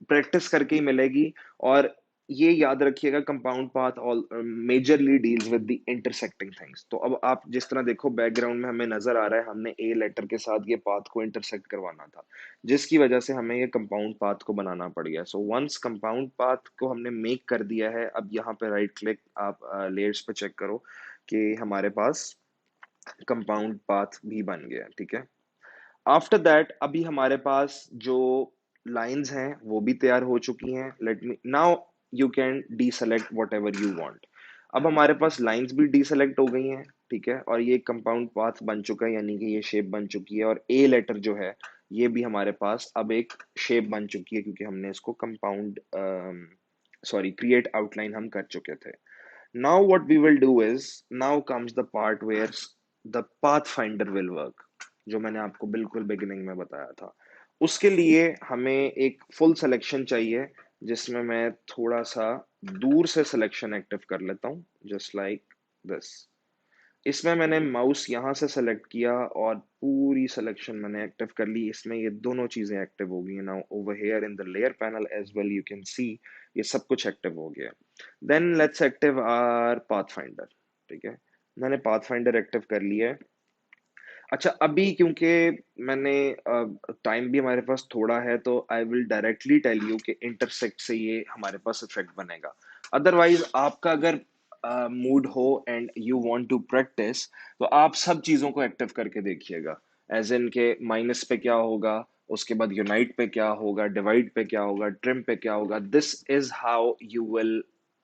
प्रैक्टिस करके ही मिलेगी। और ये याद रखिएगा, compound path all majorly deals with the intersecting things. तो अब आप जिस तरह देखो बैकग्राउंड में हमें नजर आ रहा है, हमने ए लेटर के साथ ये पाथ को इंटरसेक्ट करवाना था, जिसकी वजह से हमें ये कंपाउंड पाथ को बनाना पड़ गया। सो वंस कंपाउंड पाथ को हमने मेक कर दिया है, अब यहाँ पे राइट क्लिक, आप लेयर्स पे चेक करो कि हमारे पास कंपाउंड पाथ भी बन गया, ठीक है। आफ्टर दैट अभी हमारे पास जो लाइंस हैं वो भी तैयार हो चुकी हैं। Let me now, you can deselect what ever you want. अब हमारे पास लाइंस भी डीसेलेक्ट हो गई हैं, ठीक है, और ये कंपाउंड पाथ बन चुका है, यानी कि ये शेप बन चुकी है। और ए लेटर जो है ये भी हमारे पास अब एक शेप बन चुकी है, क्योंकि हमने इसको कंपाउंड, सॉरी, क्रिएट आउटलाइन हम कर चुके थे। Now what we will do is, now comes the part where the pathfinder will work, जो मैंने आपको बिल्कुल बिगिनिंग में बताया था। उसके लिए हमें एक फुल सिलेक्शन चाहिए, जिसमें मैं थोड़ा सा दूर से सिलेक्शन एक्टिव कर लेता हूँ, जस्ट लाइक दिस। इसमें मैंने माउस यहाँ से सेलेक्ट किया और पूरी सिलेक्शन मैंने एक्टिव कर ली। इसमें ये दोनों चीजें एक्टिव हो गई हैं। Now over here in the layer panel as well you can see ये सब कुछ एक्टिव हो गया। Then let's active our pathfinder, ठीक है। मैंने पाथ फाइंडर एक्टिव कर लिया है। अच्छा, अभी क्योंकि मैंने टाइम भी हमारे पास थोड़ा है, तो I will directly tell you कि इंटरसेक्ट से ये हमारे पास इफेक्ट बनेगा। अदरवाइज आपका अगर मूड हो and you want to practice, तो आप सब चीजों को एक्टिव करके देखिएगा। एज इन के माइनस पे क्या होगा, उसके बाद यूनाइट पे क्या होगा, डिवाइड पे क्या होगा, ट्रिम पे क्या होगा। This is how you will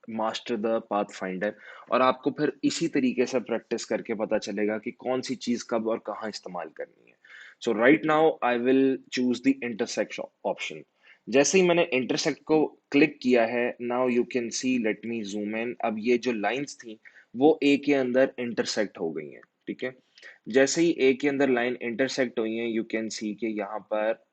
master the path finder. और आपको फिर इसी तरीके से प्रैक्टिस करके पता चलेगा कि कौन सी चीज कब और कहाँ इस्तेमाल करनी है। So right now I will choose the intersect option. जैसे ही मैंने इंटरसेक्ट को क्लिक किया है, now you can see, let me zoom in, अब ये जो लाइंस थी वो ए के अंदर इंटरसेक्ट हो गई हैं, ठीक है। जैसे ही ए के अंदर लाइन इंटरसेक्ट हुई है, यू कैन सी कि यहाँ पर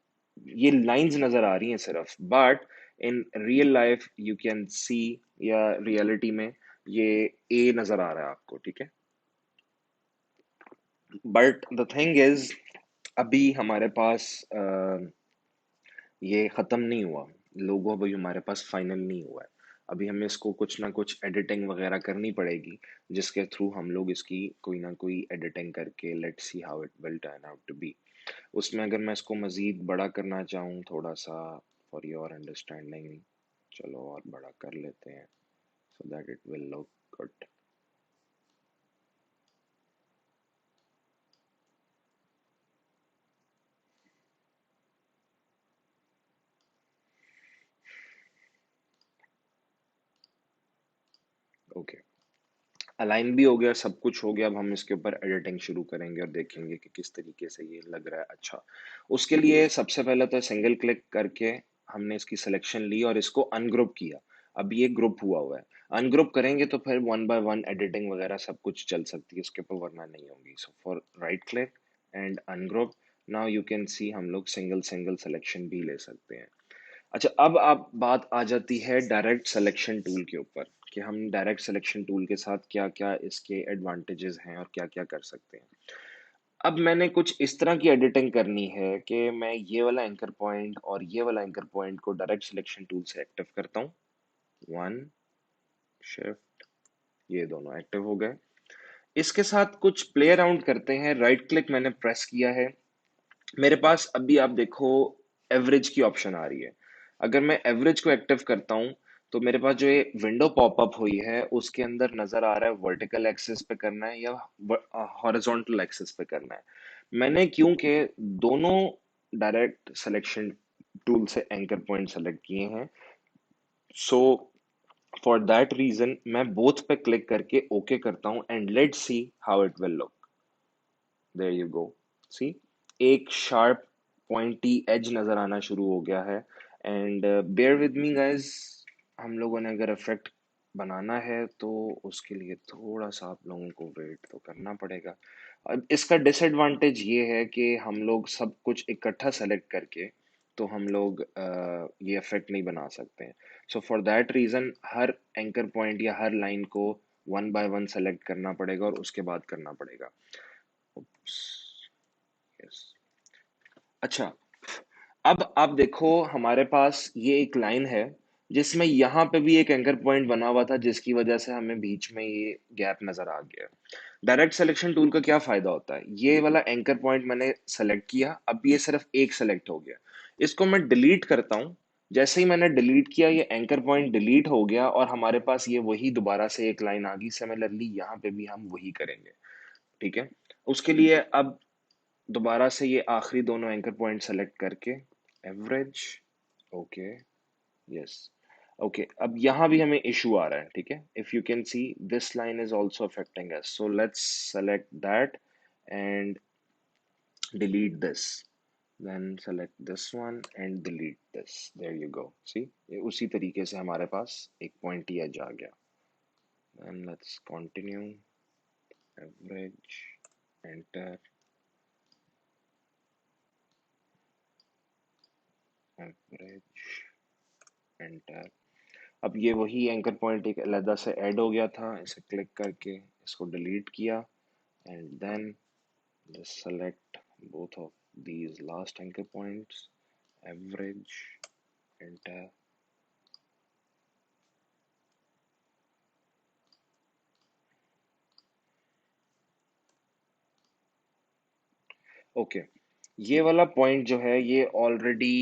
ये लाइंस नजर आ रही हैं सिर्फ, but in real life you can सी, या रियलिटी में ये ए नजर आ रहा है आपको, ठीक है। बट द थिंग इज, अभी हमारे पास ये खत्म नहीं हुआ, लोगो अभी हमारे पास फाइनल नहीं हुआ है। अभी हमें इसको कुछ ना कुछ एडिटिंग वगैरह करनी पड़ेगी, जिसके थ्रू हम लोग इसकी कोई ना कोई एडिटिंग करके let's see how it will turn out to be. उसमें अगर मैं इसको मजीद बड़ा करना चाहूँ थोड़ा सा, फॉर योर अंडरस्टैंडिंग, चलो और बड़ा कर लेते हैं so that it will look good. Okay, align भी हो गया, सब कुछ हो गया। अब हम इसके ऊपर एडिटिंग शुरू करेंगे और देखेंगे कि किस तरीके से ये लग रहा है। अच्छा, उसके लिए सबसे पहले तो सिंगल क्लिक करके हमने इसकी सिलेक्शन ली और इसको अनग्रुप किया। अब ये ग्रुप हुआ हुआ है, अनग्रुप करेंगे तो फिर वन बाय वन एडिटिंग वगैरह सब कुछ चल सकती है इसके ऊपर, वरना नहीं होगी। So for right click and ungroup, now you can सी हम लोग सिंगल सिंगल सिलेक्शन भी ले सकते हैं। अच्छा, अब आप बात आ जाती है डायरेक्ट सिलेक्शन टूल के ऊपर, कि हम डायरेक्ट सिलेक्शन टूल के साथ क्या क्या इसके एडवांटेजेस हैं और क्या क्या कर सकते हैं। अब मैंने कुछ इस तरह की एडिटिंग करनी है कि मैं ये वाला एंकर पॉइंट और ये वाला एंकर पॉइंट को डायरेक्ट सिलेक्शन टूल से एक्टिव करता हूँ। वन, शिफ्ट, ये दोनों एक्टिव हो गए। इसके साथ कुछ प्ले अराउंड करते हैं। राइट क्लिक मैंने प्रेस किया है। मेरे पास अभी आप देखो एवरेज की ऑप्शन आ रही है। अगर मैं एवरेज को एक्टिव करता हूं तो मेरे पास जो ये विंडो पॉपअप हुई है उसके अंदर नजर आ रहा है वर्टिकल एक्सिस पे करना है या हॉरिजॉन्टल एक्सिस पे करना है। मैंने क्योंकि दोनों डायरेक्ट सिलेक्शन टूल से एंकर पॉइंट सेलेक्ट किए हैं, सो फॉर दैट रीजन मैं बोथ पे क्लिक करके ओके करता हूं and let's see how it will look. There you go, see, एक शार्प पॉइंटी एज नजर आना शुरू हो गया है। And bear with me guys, हम लोगों ने अगर इफेक्ट बनाना है तो उसके लिए थोड़ा सा आप लोगों को वेट तो करना पड़ेगा। अब इसका डिसएडवांटेज ये है कि हम लोग सब कुछ इकट्ठा सेलेक्ट करके तो हम लोग ये इफेक्ट नहीं बना सकते हैं। सो फॉर दैट रीजन हर एंकर पॉइंट या हर लाइन को वन बाय वन सेलेक्ट करना पड़ेगा और उसके बाद करना पड़ेगा। यस, अच्छा, अब आप देखो हमारे पास ये एक लाइन है जिसमें यहाँ पे भी एक एंकर पॉइंट बना हुआ था जिसकी वजह से हमें बीच में ये गैप नजर आ गया। डायरेक्ट सिलेक्शन टूल का क्या फायदा होता है, ये वाला एंकर पॉइंट मैंने सेलेक्ट किया, अब ये सिर्फ एक सेलेक्ट हो गया। इसको मैं डिलीट करता हूँ। जैसे ही मैंने डिलीट किया ये एंकर पॉइंट डिलीट हो गया और हमारे पास ये वही दोबारा से एक लाइन आ गई। सिमिलरली यहाँ पे भी हम वही करेंगे। ठीक है, उसके लिए अब दोबारा से ये आखिरी दोनों एंकर पॉइंट सेलेक्ट करके एवरेज, ओके, यस, ओके। अब यहाँ भी हमें इशू आ रहा है। ठीक है, if you can see this line is also affecting us, so let's select that and delete this, then select this one and delete this, there you go, see, ये उसी तरीके से हमारे पास एक पॉइंट ही एज आ गया। then let's continue, average, enter, average, enter। अब ये वही एंकर पॉइंट एक अलग से ऐड हो गया था, इसे क्लिक करके इसको डिलीट किया and then just select both of these last anchor points, average, enter, okay. ये वाला पॉइंट जो है ये ऑलरेडी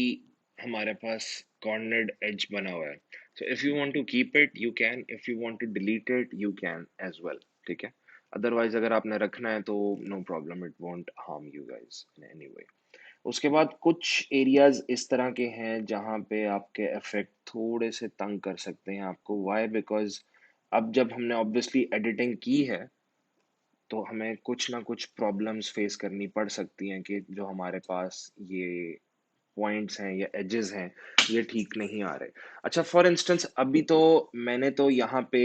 हमारे पास कॉर्नर्ड एज बना हुआ है। So if you want to keep it you can, if you want to delete it you can as well. ठीक है, अदरवाइज अगर आपने रखना है तो no problem, it won't harm you guys in any way. उसके बाद कुछ एरियाज इस तरह के हैं जहाँ पे आपके इफेक्ट थोड़े से तंग कर सकते हैं आपको। व्हाई? बिकॉज अब जब हमने ऑब्वियसली एडिटिंग की है तो हमें कुछ ना कुछ प्रॉब्लम्स फेस करनी पड़ सकती हैं कि जो हमारे पास ये पॉइंट्स हैं या एजेस हैं ये ठीक नहीं आ रहे। अच्छा, फॉर इंस्टेंस अभी तो मैंने तो यहाँ पे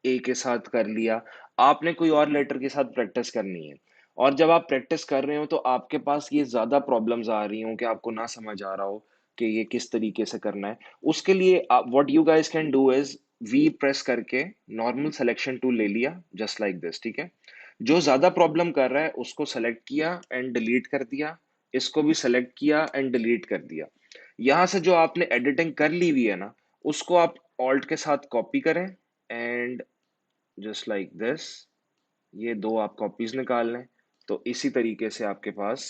ए के साथ कर लिया, आपने कोई और लेटर के साथ प्रैक्टिस करनी है और जब आप प्रैक्टिस कर रहे हो तो आपके पास ये ज्यादा प्रॉब्लम्स आ रही हो कि आपको ना समझ आ रहा हो कि ये किस तरीके से करना है। उसके लिए आप what you guys can do is V press करके नॉर्मल सिलेक्शन टूल ले लिया जस्ट लाइक दिस। ठीक है, जो ज्यादा प्रॉब्लम कर रहा है उसको सेलेक्ट किया एंड डिलीट कर दिया, इसको भी सेलेक्ट किया एंड डिलीट कर दिया। यहां से जो आपने एडिटिंग कर ली हुई है ना उसको आप ऑल्ट के साथ कॉपी करें एंड जस्ट लाइक दिस ये दो आप कॉपीज निकाल लें तो इसी तरीके से आपके पास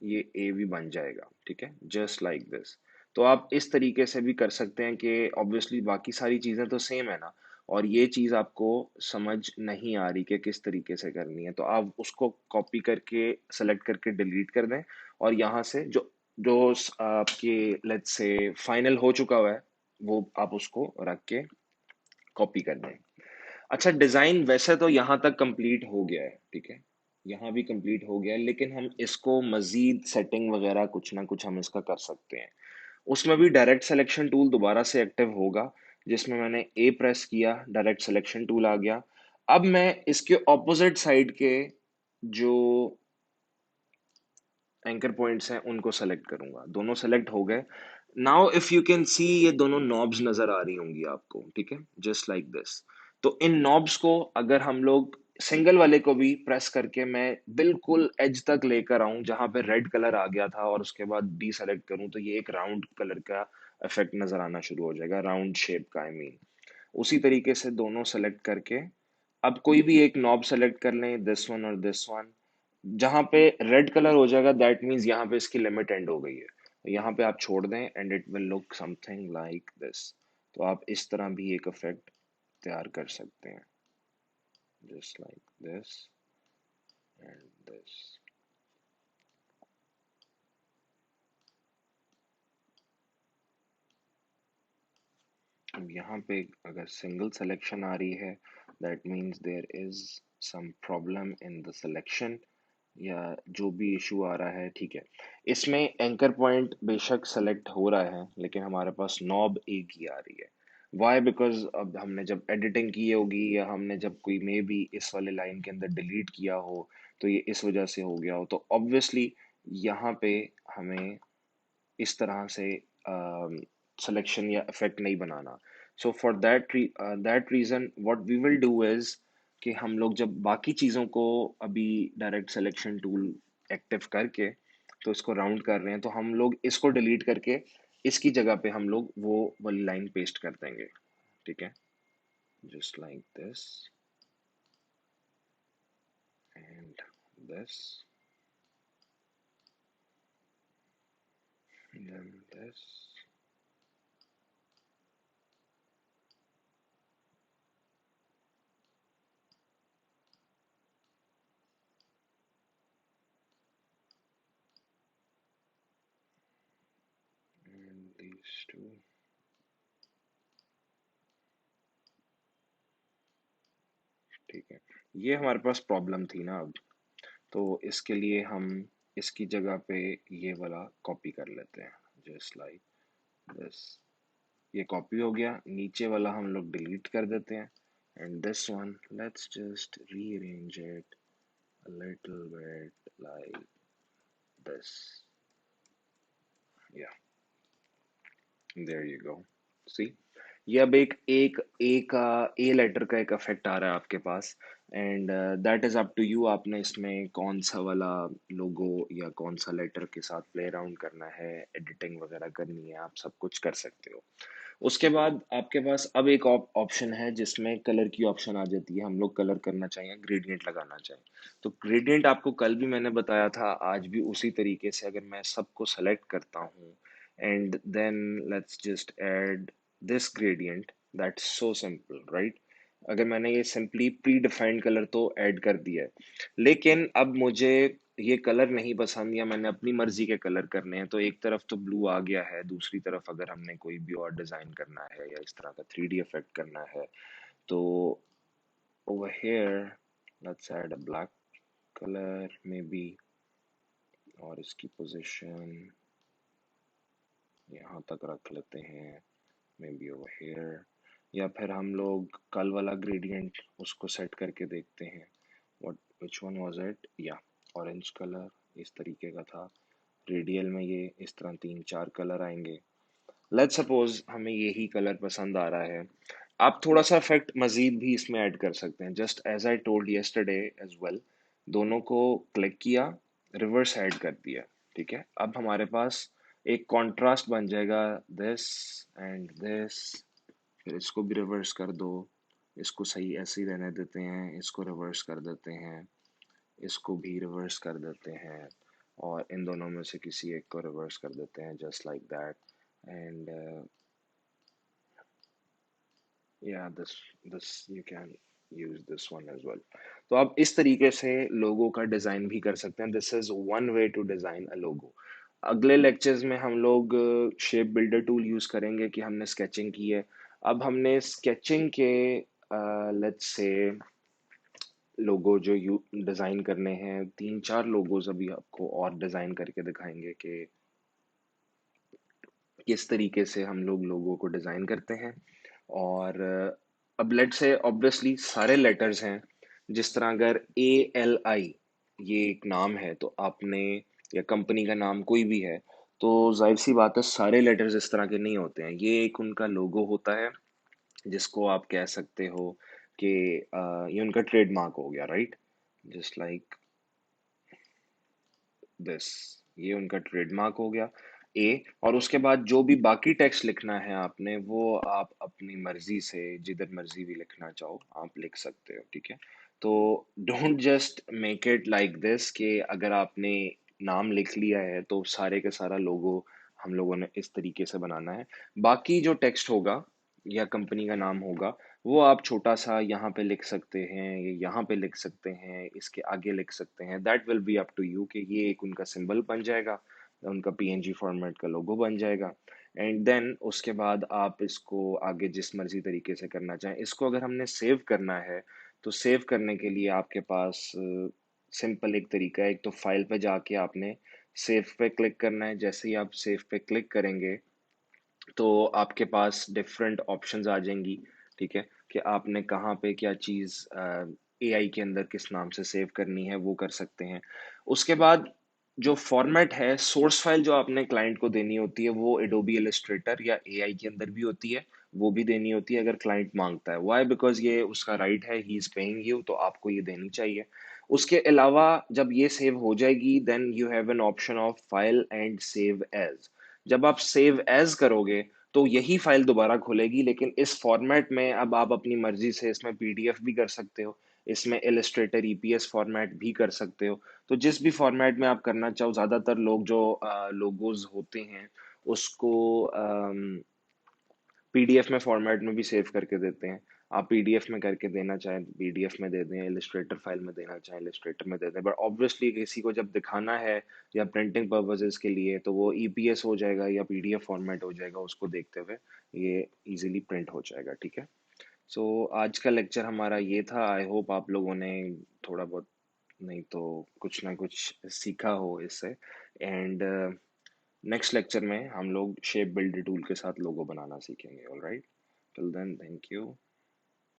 ये ए भी बन जाएगा। ठीक है, जस्ट लाइक दिस। तो आप इस तरीके से भी कर सकते हैं कि ऑब्वियसली बाकी सारी चीजें तो सेम है ना और ये चीज आपको समझ नहीं आ रही कि किस तरीके से करनी है तो आप उसको कॉपी करके सेलेक्ट करके डिलीट कर दें और यहाँ से जो जो आपके लेट्स से फाइनल हो चुका हुआ है वो आप उसको रख के कॉपी कर दें। अच्छा, डिजाइन वैसे तो यहाँ तक कंप्लीट हो गया है। ठीक है, यहाँ भी कंप्लीट हो गया है लेकिन हम इसको मजीद सेटिंग वगैरह कुछ ना कुछ हम इसका कर सकते हैं। उसमें भी डायरेक्ट सिलेक्शन टूल दोबारा से एक्टिव होगा। जिसमें मैंने ए प्रेस किया डायरेक्ट सिलेक्शन टूल आ गया। अब मैं इसके ऑपोजिट साइड के जो एंकर पॉइंट्स हैं उनको सेलेक्ट करूंगा। दोनों सेलेक्ट हो गए। Now if you can see ये दोनों नॉब्स नजर आ रही होंगी आपको। ठीक है, जस्ट लाइक दिस। तो इन नॉब्स को अगर हम लोग सिंगल वाले को भी प्रेस करके मैं बिल्कुल एज तक लेकर आऊं जहां पे रेड कलर आ गया था, और उसके बाद डी सेलेक्ट करूं तो ये एक राउंड कलर का इफेक्ट नजर आना शुरू हो जाएगा, राउंड शेप का, आई मीन। उसी तरीके से दोनों सेलेक्ट करके अब कोई भी एक नॉब सेलेक्ट कर लें, दिस वन और दिस वन। जहां पे रेड कलर हो जाएगा दैट मीन्स यहाँ पे इसकी लिमिट एंड हो गई है। यहाँ पे आप छोड़ दें and it will look something like this. तो आप इस तरह भी एक इफेक्ट तैयार कर सकते हैं, just like this and this. अब यहाँ पे अगर सिंगल सिलेक्शन आ रही है that means there is some problem in the selection, या जो भी इशू आ रहा है, ठीक है। इसमें एंकर पॉइंट बेशक सेलेक्ट हो रहा है लेकिन हमारे पास नॉब एक ही आ रही है। वाई? बिकॉज अब हमने जब एडिटिंग की होगी या हमने जब कोई मे भी इस वाले लाइन के अंदर डिलीट किया हो तो ये इस वजह से हो गया हो, तो ऑब्वियसली यहाँ पे हमें इस तरह से सिलेक्शन या इफेक्ट नहीं बनाना। So for that reason what we will do is कि हम लोग जब बाकी चीज़ों को अभी डायरेक्ट सिलेक्शन टूल एक्टिव करके तो इसको राउंड कर रहे हैं, तो हम लोग इसको डिलीट करके इसकी जगह पे हम लोग वो वाली लाइन पेस्ट कर देंगे, ठीक है, just like this and this then this. And these two। ठीक है, ये हमारे पास प्रॉब्लम थी ना अब, तो इसके लिए हम इसकी जगह पे ये वाला कॉपी कर लेते हैं, जस्ट लाइक दिस। ये कॉपी हो गया, नीचे वाला हम लोग डिलीट कर देते हैं and this one let's just rearrange it a little bit like this, या देयर यू गो। सी, ये अब एक एक एक ए लेटर का एक इफेक्ट आ रहा है आपके पास, and that is up to you, आपने इसमें कौन सा वाला लोगो या कौन सा लेटर के साथ प्ले अराउंड करना है, एडिटिंग वगैरह करनी है, आप सब कुछ कर सकते हो। उसके बाद आपके पास अब एक ऑप्शन है जिसमें कलर की ऑप्शन आ जाती है, हम लोग कलर करना चाहें, ग्रेडियंट लगाना चाहें। तो ग्रेडियंट आपको कल भी मैंने बताया था, आज भी उसी तरीके से अगर मैं सबको सेलेक्ट करता हूँ and then let's just add this gradient, that's so simple right? अगर मैंने ये सिंपली प्री डिफाइंड कलर तो ऐड कर दिया है, लेकिन अब मुझे ये कलर नहीं पसंद या मैंने अपनी मर्जी के कलर करने हैं, तो एक तरफ तो ब्लू आ गया है, दूसरी तरफ अगर हमने कोई भी और डिजाइन करना है या इस तरह का 3D इफेक्ट करना है तो over here let's add a black color maybe, और इसकी पोजीशन यहाँ तक रख लेते हैं, मे बी ओवर हेयर। या फिर हम लोग कल वाला ग्रेडियंट उसको सेट करके देखते हैं, what which one was it, या ऑरेंज कलर इस तरीके का था। रेडियल में ये इस तरह तीन चार कलर आएंगे। लेट्स सपोज हमें यही कलर पसंद आ रहा है, आप थोड़ा सा इफेक्ट मजीद भी इसमें ऐड कर सकते हैं, just as I told yesterday as well. दोनों को क्लिक किया, रिवर्स ऐड कर दिया, ठीक है। अब हमारे पास एक कॉन्ट्रास्ट बन जाएगा, दिस एंड दिस। फिर इसको भी रिवर्स कर दो, इसको सही ऐसे ही रहने देते हैं, इसको रिवर्स कर देते हैं, इसको भी रिवर्स कर देते हैं, और इन दोनों में से किसी एक को रिवर्स कर देते हैं, जस्ट लाइक दैट। एंड या this you can use this one as well. तो आप इस तरीके से लोगो का डिजाइन भी कर सकते हैं, this is one way to design a logo. अगले लेक्चर्स में हम लोग शेप बिल्डर टूल यूज करेंगे कि हमने स्केचिंग की है। अब हमने स्केचिंग के लेट्स से लोगो जो यू डिजाइन करने हैं, तीन चार लोगोज अभी आपको और डिजाइन करके दिखाएंगे कि किस तरीके से हम लोग लोगों को डिजाइन करते हैं। और अब लेट से ऑब्वियसली सारे लेटर्स हैं, जिस तरह अगर ALI ये एक नाम है तो आपने, या कंपनी का नाम कोई भी है, तो जाहिर सी बात है सारे लेटर्स इस तरह के नहीं होते हैं, ये एक उनका लोगो होता है जिसको आप कह सकते हो कि ये उनका ट्रेडमार्क हो गया, राइट? जस्ट लाइक दिस, ये उनका ट्रेडमार्क हो गया ए। और उसके बाद जो भी बाकी टेक्स्ट लिखना है आपने, वो आप अपनी मर्जी से जिधर मर्जी भी लिखना चाहो आप लिख सकते हो, ठीक है? तो don't just make it like this कि अगर आपने नाम लिख लिया है तो सारे का सारा लोगो हम लोगों ने इस तरीके से बनाना है। बाकी जो टेक्स्ट होगा या कंपनी का नाम होगा, वो आप छोटा सा यहाँ पे लिख सकते हैं, ये यहाँ पे लिख सकते हैं, इसके आगे लिख सकते हैं। That will be up to you कि ये एक उनका सिंबल बन जाएगा, उनका पीएनजी फॉर्मेट का लोगो बन जाएगा। एंड देन उसके बाद आप इसको आगे जिस मर्जी तरीके से करना चाहें। इसको अगर हमने सेव करना है तो सेव करने के लिए आपके पास सिंपल एक तरीका है। एक तो फाइल पे जाके आपने सेव पे क्लिक करना है। जैसे ही आप सेव पे क्लिक करेंगे तो आपके पास डिफरेंट ऑप्शंस आ जाएंगी, ठीक है? कि आपने कहाँ पे क्या चीज़ एआई के अंदर किस नाम से सेव करनी है, वो कर सकते हैं। उसके बाद जो फॉर्मेट है, सोर्स फाइल जो आपने क्लाइंट को देनी होती है, वो एडोबी इलस्ट्रेटर या एआई के अंदर भी होती है। वो भी देनी होती है अगर क्लाइंट मांगता है। वाई? बिकॉज ये उसका राइट है, ही इज पेइंग यू, तो आपको ये देनी चाहिए। उसके अलावा जब ये सेव हो जाएगी, then you have an option of file and save as. जब आप सेव एज करोगे तो यही फाइल दोबारा खुलेगी, लेकिन इस फॉर्मेट में अब आप अपनी मर्जी से इसमें पीडीएफ भी कर सकते हो, इसमें इलस्ट्रेटर ईपीएस फॉर्मेट भी कर सकते हो। तो जिस भी फॉर्मेट में आप करना चाहो, ज्यादातर लोग जो लोगोज होते हैं उसको पीडीएफ में फॉर्मेट में भी सेव करके देते हैं। आप पीडीएफ में करके देना चाहें पीडीएफ में दे दें, इलस्ट्रेटर फाइल में देना चाहें इलस्ट्रेटर में दे दें। बट ऑब्वियसली किसी को जब दिखाना है या प्रिंटिंग पर्पजेज के लिए, तो वो ईपीएस हो जाएगा या पीडीएफ फॉर्मेट हो जाएगा, उसको देखते हुए ये इजीली प्रिंट हो जाएगा, ठीक है? सो आज का लेक्चर हमारा ये था। आई होप आप लोगों ने थोड़ा बहुत, नहीं तो कुछ ना कुछ सीखा हो इससे। एंड नेक्स्ट लेक्चर में हम लोग शेप बिल्डर टूल के साथ लोगो बनाना सीखेंगे। Alright, till then thank you.